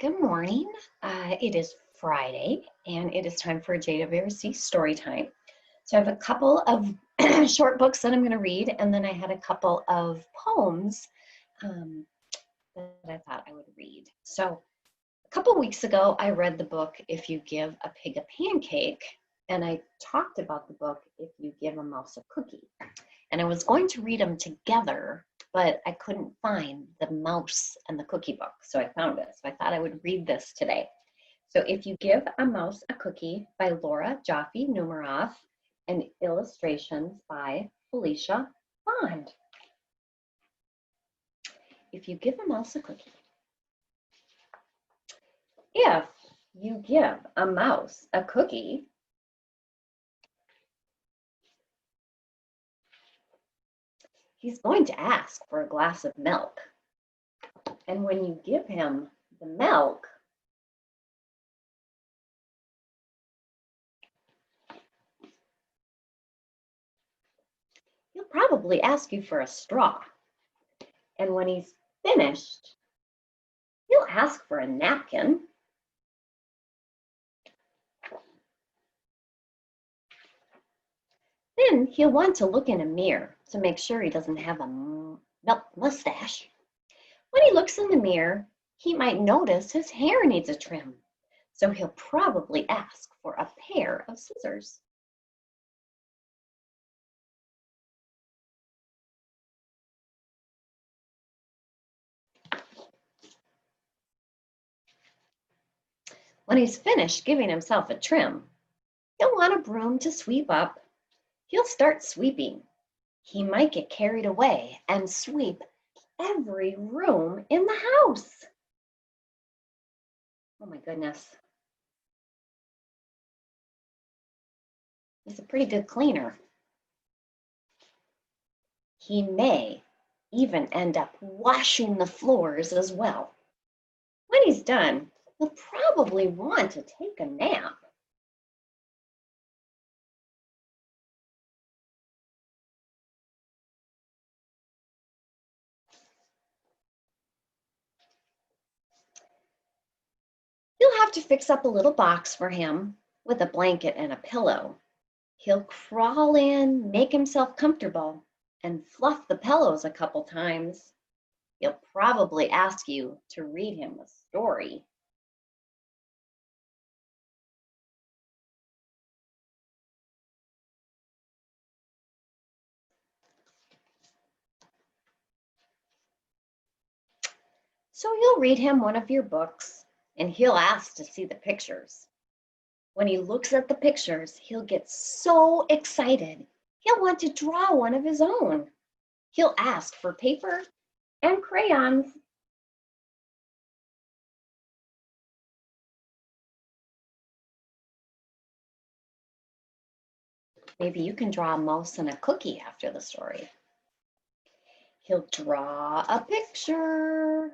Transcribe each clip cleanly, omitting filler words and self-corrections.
Good morning. It is Friday and it is time for JWRC story time. So I have a couple of short books that I'm going to read, and then I had a couple of poems that I thought I would read. So a couple weeks ago, I read the book If You Give a Pig a Pancake, and I talked about the book If You Give a Mouse a Cookie. And I was going to read them together, but I couldn't find the mouse and the cookie book, so I found it. So I thought I would read this today. So If You Give a Mouse a Cookie by Joffe, Numeroff, and illustrations by Felicia. If you give a mouse a cookie. If you give a mouse a cookie, he's going to ask for a glass of milk. And when you give him the milk, he'll probably ask you for a straw. And when he's finished, he'll ask for a napkin. Then he'll want to look in a mirror to make sure he doesn't have a milk mustache. When he looks in the mirror, he might notice his hair needs a trim. So he'll probably ask for a pair of scissors. When he's finished giving himself a trim, he'll want a broom to sweep up. He'll start sweeping. He might get carried away and sweep every room in the house. Oh my goodness. He's a pretty good cleaner. He may even end up washing the floors as well. When he's done, he'll probably want to take a nap. You'll have to fix up a little box for him with a blanket and a pillow. He'll crawl in, make himself comfortable, and fluff the pillows a couple times. He'll probably ask you to read him a story. So you'll read him one of your books, and he'll ask to see the pictures. When he looks at the pictures, he'll get so excited. He'll want to draw one of his own. He'll ask for paper and crayons. Maybe you can draw a mouse and a cookie after the story. He'll draw a picture.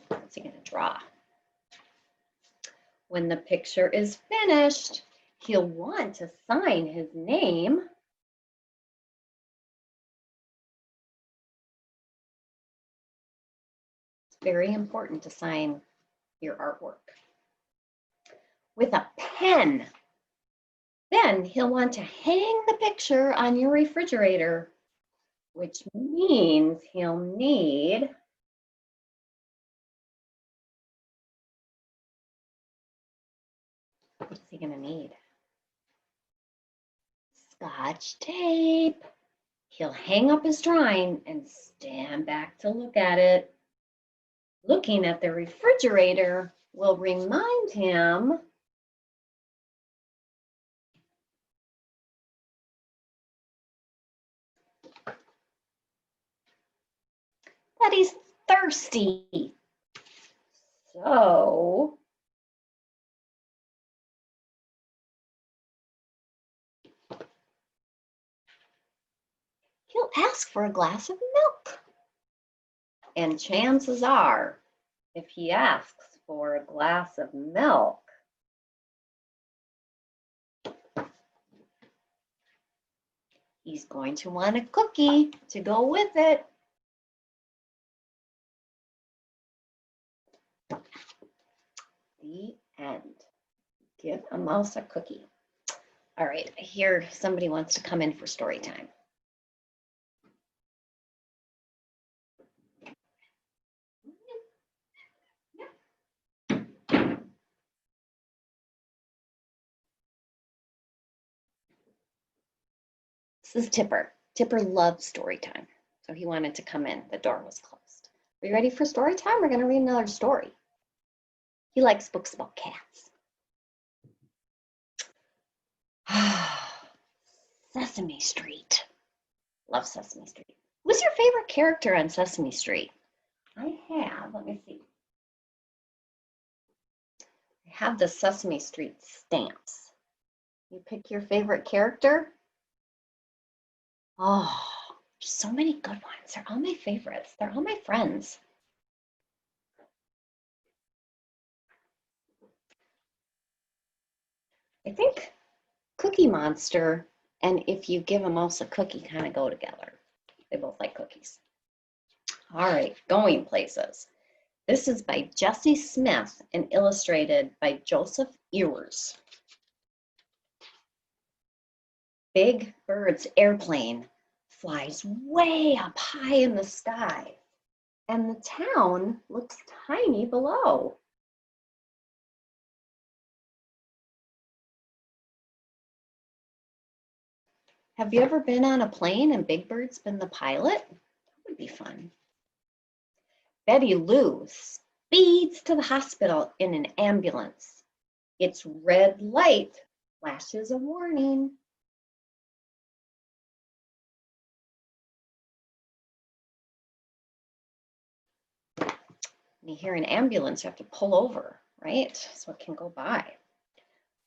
What's he going to draw? When the picture is finished, he'll want to sign his name. It's very important to sign your artwork with a pen. Then he'll want to hang the picture on your refrigerator, which means he'll need what's he gonna need? Scotch tape. He'll hang up his drawing and stand back to look at it. Looking at the refrigerator will remind him that he's thirsty. So he'll ask for a glass of milk. And chances are, if he asks for a glass of milk, He's going to want a cookie to go with it. The end. Give a mouse a cookie. All right, I hear somebody wants to come in for story time. This is Tipper. Tipper loves story time, so he wanted to come in. The door was closed. Are you ready for story time? We're going to read another story. He likes books about cats. Sesame Street. Love Sesame Street. Who's your favorite character on Sesame Street? I have, let me see. I have the Sesame Street stamps. You pick your favorite character? Oh, so many good ones. They're all my favorites. They're all my friends. I think Cookie Monster and If You Give a Mouse a Cookie kind of go together. They both like cookies. All right, going places. This is by Jessie Smith and illustrated by Joseph Ewers. Big Bird's airplane flies way up high in the sky, and the town looks tiny below. Have you ever been on a plane and Big Bird's been the pilot? That would be fun. Betty Lou speeds to the hospital in an ambulance. Its red light flashes a warning. When you hear an ambulance, you have to pull over, right? So it can go by.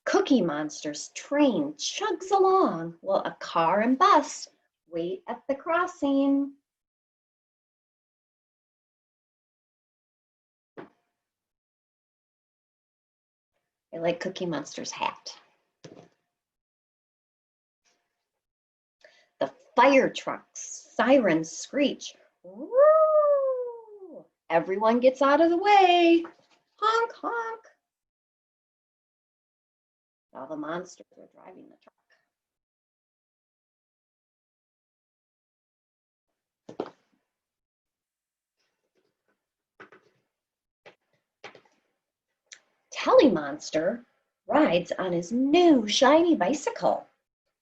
Cookie Monster's train chugs along while a car and bus wait at the crossing. I like Cookie Monster's hat. The fire truck's sirens screech. Woo! Everyone gets out of the way. Honk, honk. All the monsters are driving the truck. Telly Monster rides on his new shiny bicycle.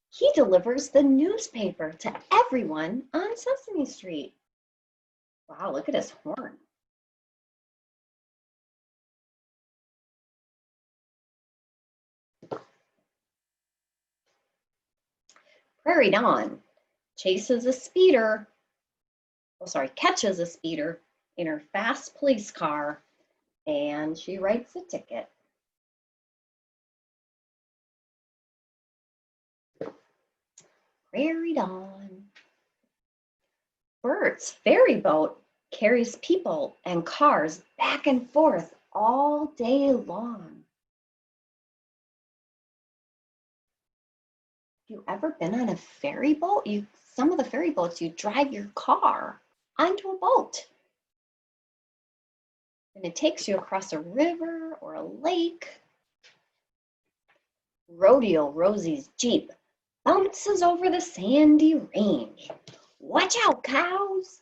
He delivers the newspaper to everyone on Sesame Street. Wow, look at his horn. Prairie Dawn catches a speeder in her fast police car, and she writes a ticket. Prairie Dawn. Bert's ferry boat carries people and cars back and forth all day long. Have you ever been on a ferry boat? Some of the ferry boats, you drive your car onto a boat. And it takes you across a river or a lake. Rodeo Rosie's Jeep bounces over the sandy range. Watch out, cows!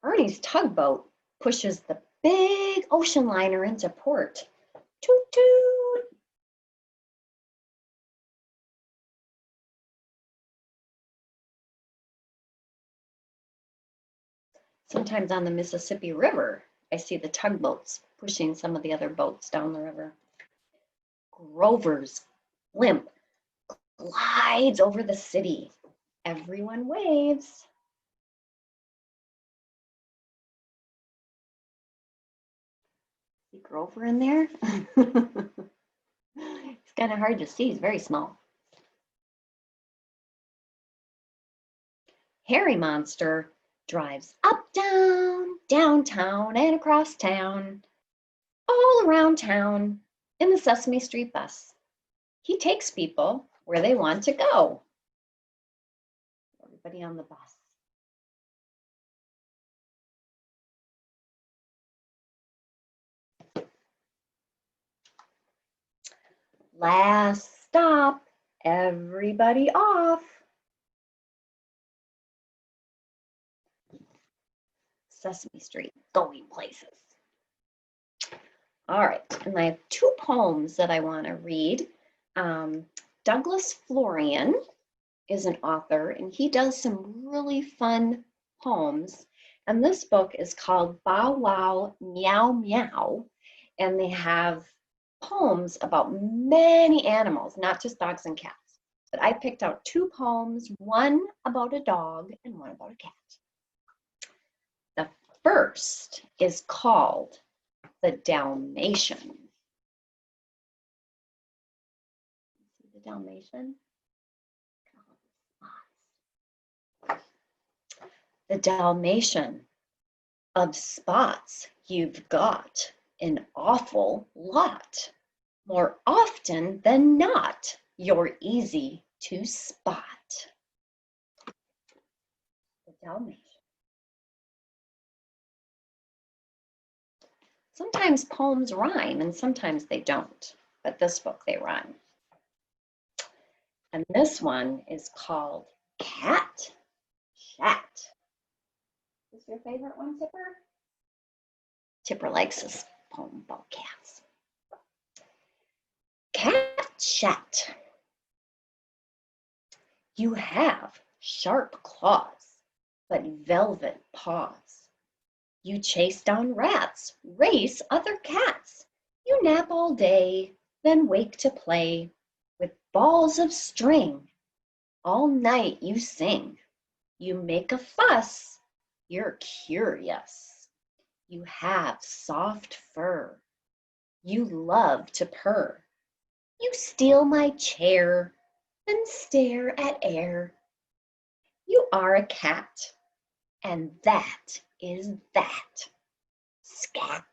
Ernie's tugboat pushes the big ocean liner into port. Toot toot! Sometimes on the Mississippi River, I see the tugboats pushing some of the other boats down the river. Grover's blimp glides over the city. Everyone waves. See Grover in there? It's kind of hard to see. He's very small. Harry Monster drives up, down, downtown, and across town, all around town in the Sesame Street bus. He takes people where they want to go. Everybody on the bus. Last stop, everybody off. Sesame Street, going places. All right, and I have two poems that I want to read. Douglas Florian is an author, and he does some really fun poems. And this book is called Bow Wow, Meow, Meow. And they have poems about many animals, not just dogs and cats. But I picked out two poems, one about a dog and one about a cat. The first is called The Dalmatian. See the Dalmatian? The Dalmatian, of spots you've got an awful lot. More often than not, you're easy to spot. The Dalmatian. Sometimes poems rhyme and sometimes they don't, but this book they rhyme. And this one is called Cat Chat. Is your favorite one, Tipper? Tipper likes this poem about cats. Cat Chat. You have sharp claws, but velvet paws. You chase down rats, race other cats. You nap all day, then wake to play with balls of string. All night you sing. You make a fuss. You're curious. You have soft fur. You love to purr. You steal my chair and stare at air. You are a cat, and that is that. Scat.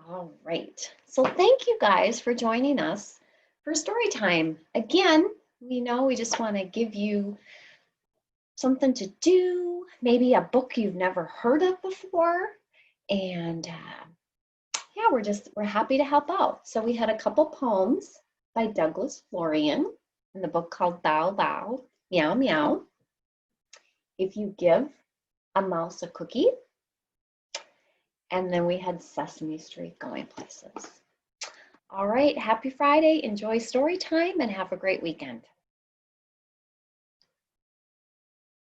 All right, so thank you guys for joining us for story time. Again, we just want to give you something to do, maybe a book you've never heard of before, and yeah, we're happy to help out. So we had a couple poems by Douglas Florian in the book called Bow Wow, Meow Meow. If you give a mouse a cookie. And then we had Sesame Street, going places. All right, happy Friday, enjoy story time, and have a great weekend.